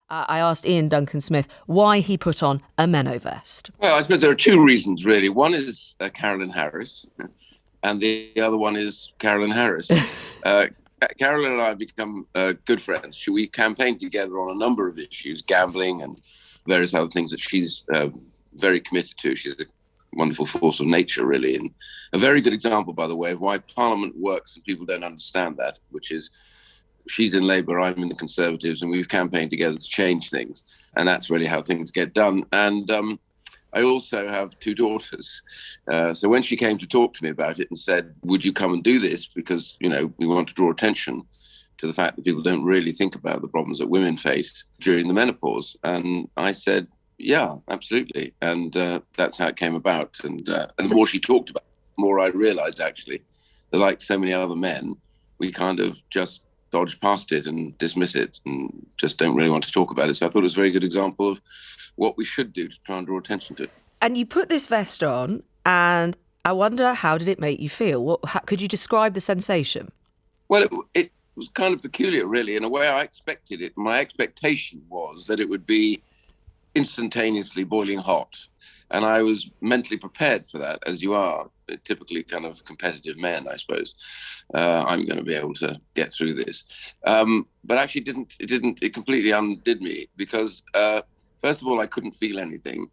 I asked Ian Duncan Smith why he put on a MenoVest. Well, I suppose there are two reasons, really. One is Carolyn Harris, and the other one is Carolyn Harris. Uh, Carolyn and I have become good friends. We campaigned together on a number of issues, gambling and various other things that she's very committed to. She's a wonderful force of nature, really, and a very good example, by the way, of why Parliament works and people don't understand that, which is she's in Labour, I'm in the Conservatives, and we've campaigned together to change things, and that's really how things get done. And I also have two daughters. So when she came to talk to me about it and said, would you come and do this? Because, we want to draw attention to the fact that people don't really think about the problems that women face during the menopause. And I said, yeah, absolutely. And that's how it came about. And the more she talked about it, the more I realized, actually, that like so many other men, we kind of just dodge past it and dismiss it and just don't really want to talk about it. So I thought it was a very good example of what we should do to try and draw attention to it. And you put this vest on, and I wonder, how did it make you feel? Could you describe the sensation? Well, it was kind of peculiar, really, in a way I expected it. My expectation was that it would be instantaneously boiling hot. And I was mentally prepared for that, as you are, typically kind of competitive men, I suppose. I'm going to be able to get through this. But actually it completely undid me because, first of all, I couldn't feel anything.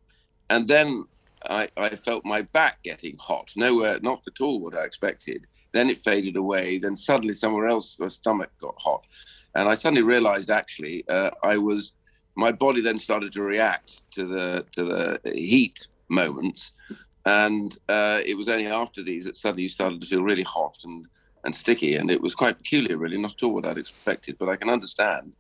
And then I felt my back getting hot, nowhere, not at all what I expected. Then it faded away. Then suddenly somewhere else, the stomach got hot. And I suddenly realized, actually, my body then started to react to the heat moments. And it was only after these that suddenly you started to feel really hot and sticky. And it was quite peculiar, really, not at all what I'd expected. But I can understand,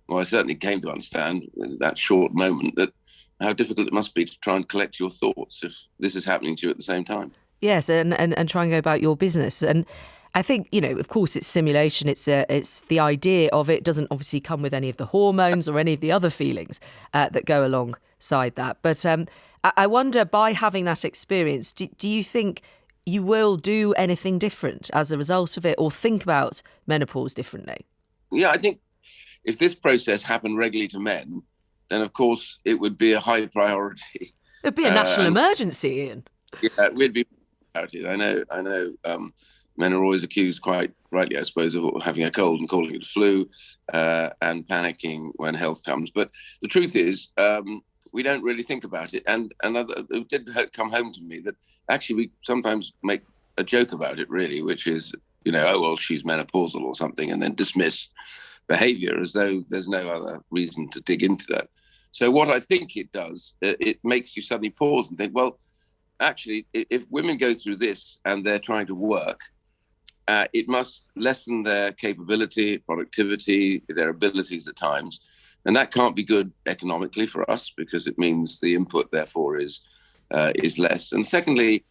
well, I certainly came to understand in that short moment, that how difficult it must be to try and collect your thoughts if this is happening to you at the same time. Yes, and try and go about your business. And I think, of course, it's simulation. It's the idea of it doesn't obviously come with any of the hormones or any of the other feelings that go alongside that. But I wonder, by having that experience, do you think you will do anything different as a result of it, or think about menopause differently? Yeah, I think if this process happened regularly to men, then of course it would be a high priority. It'd be a national emergency, Ian. Yeah, we'd be about it. I know. Men are always accused, quite rightly, I suppose, of having a cold and calling it a flu and panicking when health comes. But the truth is, we don't really think about it. And it did come home to me that actually we sometimes make a joke about it, really, which is, oh, well, she's menopausal or something, and then dismiss behavior as though there's no other reason to dig into that. So what I think it does, it makes you suddenly pause and think, well, actually, if women go through this and they're trying to work, it must lessen their capability, productivity, their abilities at times. And that can't be good economically for us because it means the input, therefore, is less. And secondly,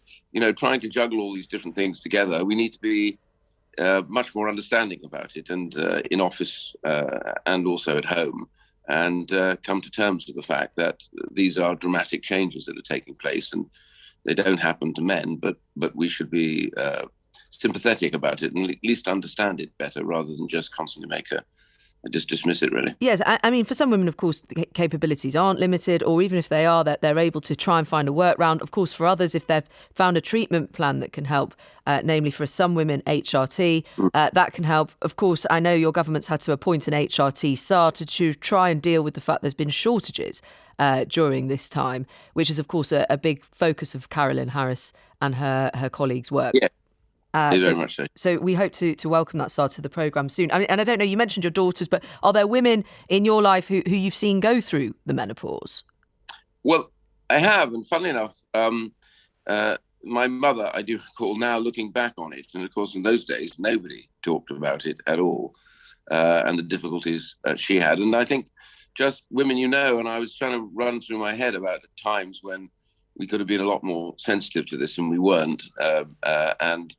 trying to juggle all these different things together, we need to be much more understanding about it, and in office and also at home, and come to terms with the fact that these are dramatic changes that are taking place, and they don't happen to men, but we should be sympathetic about it and at least understand it better rather than just constantly just dismiss it, really. Yes, I mean, for some women, of course, the capabilities aren't limited, or even if they are, that they're able to try and find a workaround. Of course, for others, if they've found a treatment plan that can help, namely for some women, HRT, that can help. Of course, I know your government's had to appoint an HRT SAR to try and deal with the fact there's been shortages during this time, which is, of course, a big focus of Carolyn Harris and her colleagues' work. Yeah. Very much so. So we hope to welcome that SAR to the programme soon. I mean, and I don't know, you mentioned your daughters, but are there women in your life who you've seen go through the menopause? Well, I have, and funnily enough, my mother, I do recall now looking back on it, and of course in those days nobody talked about it at all, and the difficulties she had. And I think just women, and I was trying to run through my head about times when we could have been a lot more sensitive to this and we weren't. And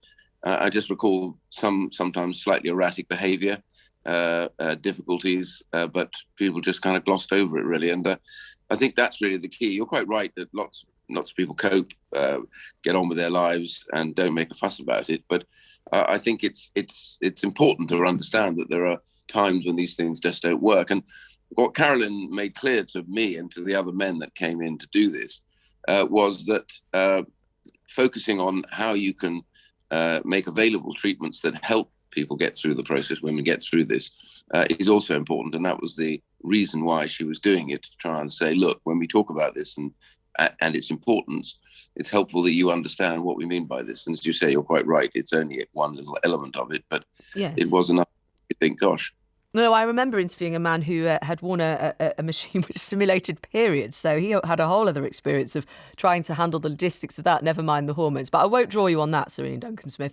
I just recall sometimes slightly erratic behaviour, difficulties, but people just kind of glossed over it, really. And I think that's really the key. You're quite right that lots of people cope, get on with their lives and don't make a fuss about it. But I think it's important to understand that there are times when these things just don't work. And what Carolyn made clear to me and to the other men that came in to do this was that focusing on how you can make available treatments that help people get through the process, women get through this, is also important. And that was the reason why she was doing it, to try and say, look, when we talk about this and its importance, it's helpful that you understand what we mean by this. And as you say, you're quite right. It's only one little element of it, but Yes. it was enough to think, gosh. No, I remember interviewing a man who had worn a machine which simulated periods. So he had a whole other experience of trying to handle the logistics of that, never mind the hormones. But I won't draw you on that, Serena Duncan-Smith.